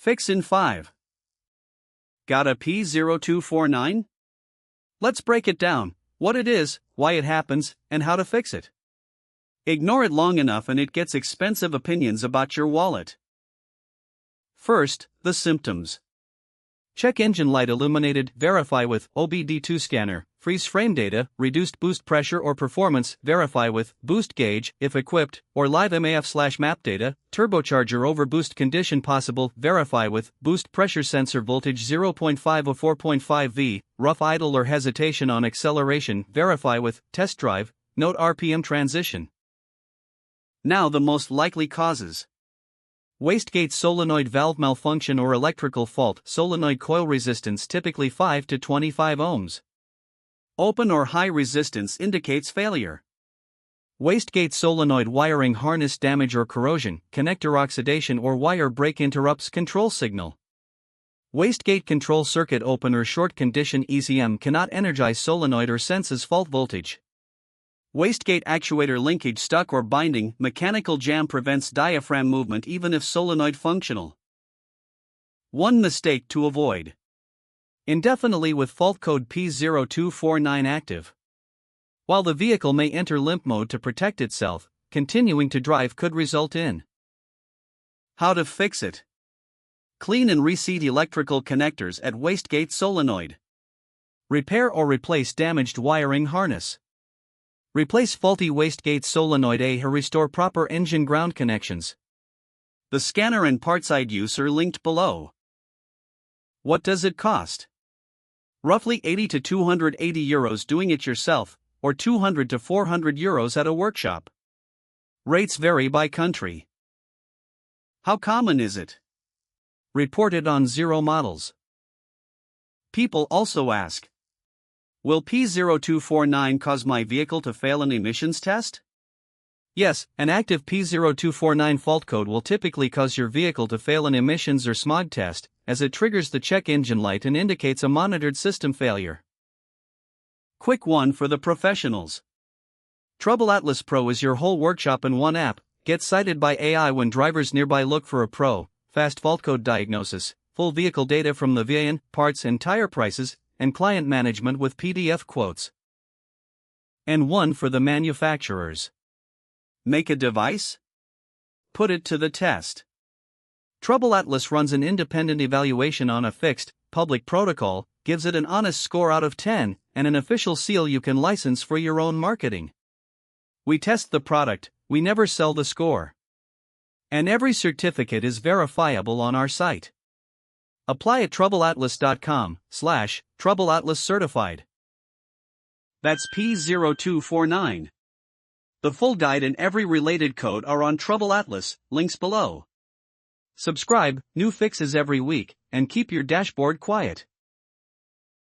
Fix in 5. Got a P0249? Let's break it down, what it is, why it happens, and how to fix it. Ignore it long enough and it gets expensive opinions about your wallet. First, the symptoms. Check engine light illuminated, verify with OBD2 scanner, freeze frame data, reduced boost pressure or performance, verify with boost gauge, if equipped, or live MAF/map data, turbocharger overboost condition possible, verify with boost pressure sensor voltage 0.5 or 4.5 V, rough idle or hesitation on acceleration, verify with test drive, note RPM transition. Now the most likely causes. Wastegate solenoid valve malfunction or electrical fault, solenoid coil resistance typically 5 to 25 ohms. Open or high resistance indicates failure. Wastegate solenoid wiring harness damage or corrosion, connector oxidation or wire break interrupts control signal. Wastegate control circuit open or short condition ECM cannot energize solenoid or senses fault voltage. Wastegate actuator linkage stuck or binding, mechanical jam prevents diaphragm movement even if solenoid functional. One mistake to avoid. Indefinitely with fault code P0249 active. While the vehicle may enter limp mode to protect itself, continuing to drive could result in. How to fix it. Clean and reseat electrical connectors at wastegate solenoid. Repair or replace damaged wiring harness. Replace faulty wastegate solenoid or restore proper engine ground connections. The scanner and partside use are linked below. What does it cost? Roughly 80 to 280 euros doing it yourself, or 200 to 400 euros at a workshop. Rates vary by country. How common is it? Reported on 0 models. People also ask, will P0249 cause my vehicle to fail an emissions test? Yes, an active P0249 fault code will typically cause your vehicle to fail an emissions or smog test, as it triggers the check engine light and indicates a monitored system failure. Quick one for the professionals. TroubleAtlas Pro is your whole workshop in one app. Get cited by AI when drivers nearby look for a pro, fast fault code diagnosis, full vehicle data from the VIN, parts and tire prices, and client management with PDF quotes. And one for the manufacturers. Make a device? Put it to the test. TroubleAtlas runs an independent evaluation on a fixed, public protocol, gives it an honest score out of 10, and an official seal you can license for your own marketing. We test the product, we never sell the score. And every certificate is verifiable on our site. Apply at TroubleAtlas.com/TroubleAtlas certified. That's P0249. The full guide and every related code are on TroubleAtlas, links below. Subscribe, new fixes every week, and keep your dashboard quiet.